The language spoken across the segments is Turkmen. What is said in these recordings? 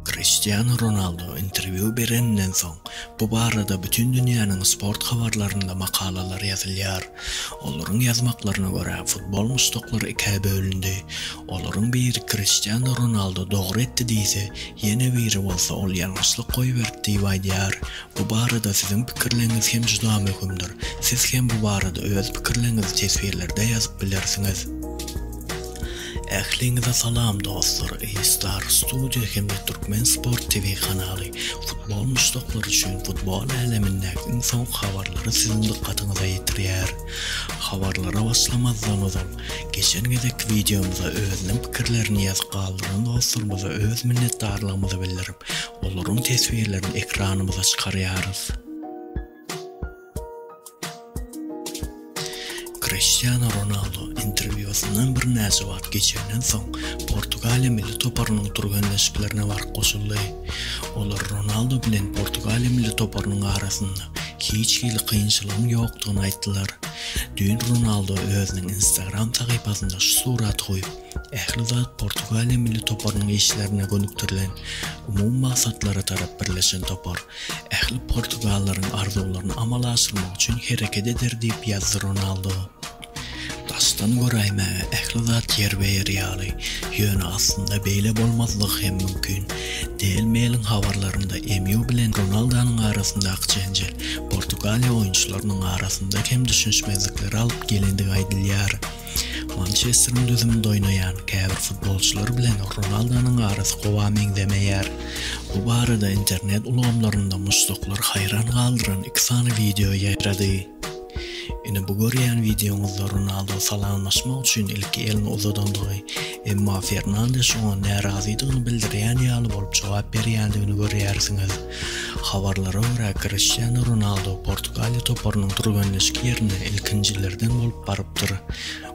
Cristiano Ronaldo interview berenden soň bu barada bütün dünýäniň sport habarlarynda makalalar ýazylýar. Olaryň ýazmaklaryna görä futbol mustoklary iki bölündi. Olaryň biri Cristiano Ronaldo dogry etdi diýse, ýene biri bolsa ol ýalňyşlyk goýberdi diýýär. Bu barada siziň pikirleriňiz hem juda möhümdir. Siz hem bu barada öz pikirleriňizi tesbirlerde ýazyp bilersiňiz. Ähliňize salam dostlar. Star Studio hem de Türkmen Sport TV kanaly futbol mustoklary üçin futbol alemindäki iň soň habarlary siziň dikkatyňize ýetirýär. Habarlara başlamazdan ozal geçen gezek videomuza özüniň pikirlerini ýazyp galdyran dostlarymyza öz minnetdarlygymyzy bildirip, olaryň tesbirlerini ekranymyza çykarýarys. Cristiano Ronaldo interwýusynyň bir näçe wagt geçenden soň Portugaliýa milli toparynyň turganleşiklerine bark goşuldy. Olar Ronaldo bilen Portugaliýa milli toparynyň arasynda hiç hili kıyınçılığın ýokdugyny aýtdylar. Dün Ronaldo özüniň Instagram sahypasynda şu surat goýup, ähli zat Portugaliýa milli toparynyň işlerine gönükdirilen umum maksatlara tarap birleşen topar, ähli Portugallaryň arzularyny amala aşyrmak üçin hereket eder diýip ýazdy Ronaldo. Daşdan göräýme ähli zat ýer berýärli. Ýöne aslında beýle bolmazlyk hem mümkin. Delmeýän habarlarynda Emiu bilen Ronaldo'nyň arasyndaky jenjel Portugaliýa oýunçylarynyň arasynda hem düşünşmezlikler alyp gelendigi aýdylýar. Manchester'ın düzümünde oynayan käbir futbolçular bilen Ronaldo'nun arasy gowa meňdemeýär. Bu barada internet ulamlarynda mustoklar hayran galdyran iki sany video ýaýrady. Ine bu görýän videoňyzda Ronaldo salamlaşmak üçin ilki elini uzadandygy, emma Fernandes şoňa narazydygyny bildirýän ýaly bolup jogap berýändigini görýärsiňiz. Habarlara görä Cristiano Ronaldo Portugaliýa toparynyň turganleşik ýerine ilkinjilerden bolup barypdyr.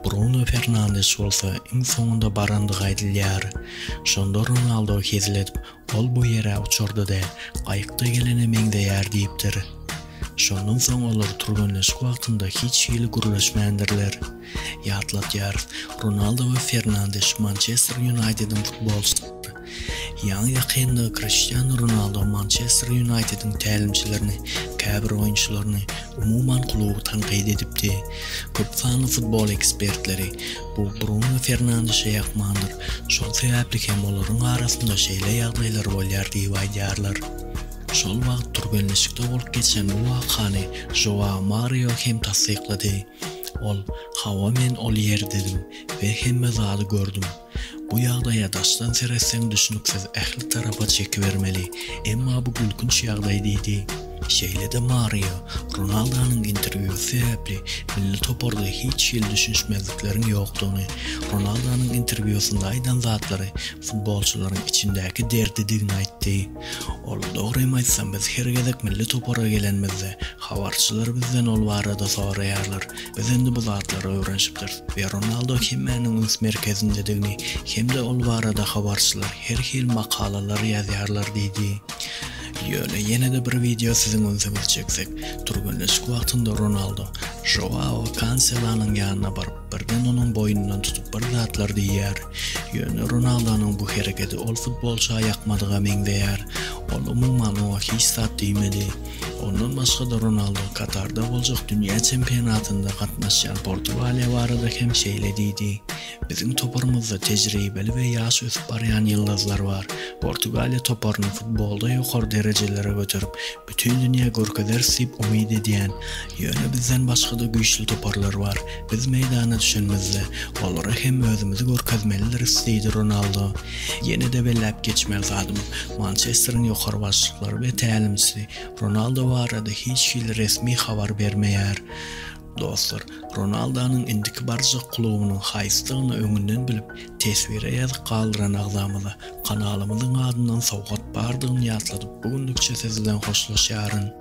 Bruno Fernandes bolsa iň soňunda barandygy aýdylýar. Şonda Ronaldo keziledip, ol bu ýere uçurdy-da, gaýykda gelene meňdeýär diýipdir. Şondan soň olar turganleşik wagtynda hiç hili gurulaşmandylar. Ýatlatýar, Ronaldo we Fernandes Manchester United'in futbolçylary. Ýa-ni ýakynda Cristiano Ronaldo Manchester United'in tälimçilerini, käbir oýunçylaryny umuman kluby tanqid edipdi. Köp sanly futbol ekspertleri bu Bruno Fernandes'e ýakmandyr. Şol sebäpli hem olaryň arasynda şeýle ýagdaýlar bolýar diýip aýdýarlar. Şol wagt turganleşikde bolup geçen bu wakany Joao Mario hem tasdiklady. Ol, hawa men ol yer dedim ve hemme zady gördüm. Bu ýagdaýa daşdan seretseň düşünüksiz ähli tarafa çekibermeli, emma bu gülkünç ýagdaý diýdi. Şeýle de Mario, Ronaldo'nun interwýusy sebäpli milli toparda hiç hil düşünşmezlikleriň ýokdugyny, Ronaldo'nun interwýusynda aýdan zatlary futbolçularyň içindäki derdidigini aýtdy. Ol dogry aýtsam biz her gezek milli topara gelenmizde habarçylar bizden ol barada soraýarlar. Biz endi bu zatlary öwrenşipdir we Ronaldo hemmäniň öz merkezindedigini hem de ol barada habarçylar her hil makalalar ýazýarlar diýdi. Ýöne ýene de bir video siziň önüňize çeksek, turganleşik wagtynda Ronaldo Joao Cancelo'nyň ýanyna baryp birden onuň boýnundan tutup bir zatlar diýýär. Ýöne Ronaldo'nyň bu hereketi ol futbolçuga ýakmadyga meňdeýär. Ol umuman oňa hiç zat diýmedi. Ondan başga da Ronaldo Katarda boljak dünýä çempionatynda gatnaşýan Portugaliýa barada hem şeýle diýdi. Biziň toparymyzda tejribeli we ýaş ösüp barýan ýyldızlar bar. Portugaliýa toparyny futbolda ýokary derejelere götürüp, bütün dünýä görkezler sip umyd edýän. Ýöne bizden başga da güýçli toparlar bar. Biz meýdana düşenmizde olara hem özümizi görkezmelidir diýdi Ronaldo. Ýene de belläp geçmez adım Manchester'ın ýokary başlyklary we tälimçisi Ronaldo barada hiç hil resmi habar bermeýär. Dostlar, Ronaldo'nun indiki barjak klubynyň haýslygyny öňünden bilip, tesbire ýazyp galdyran agzamyza kanalymyzyň adyndan sowgat bardygyny ýatladyp, bugündükçe sizden hoşlaşýaryn.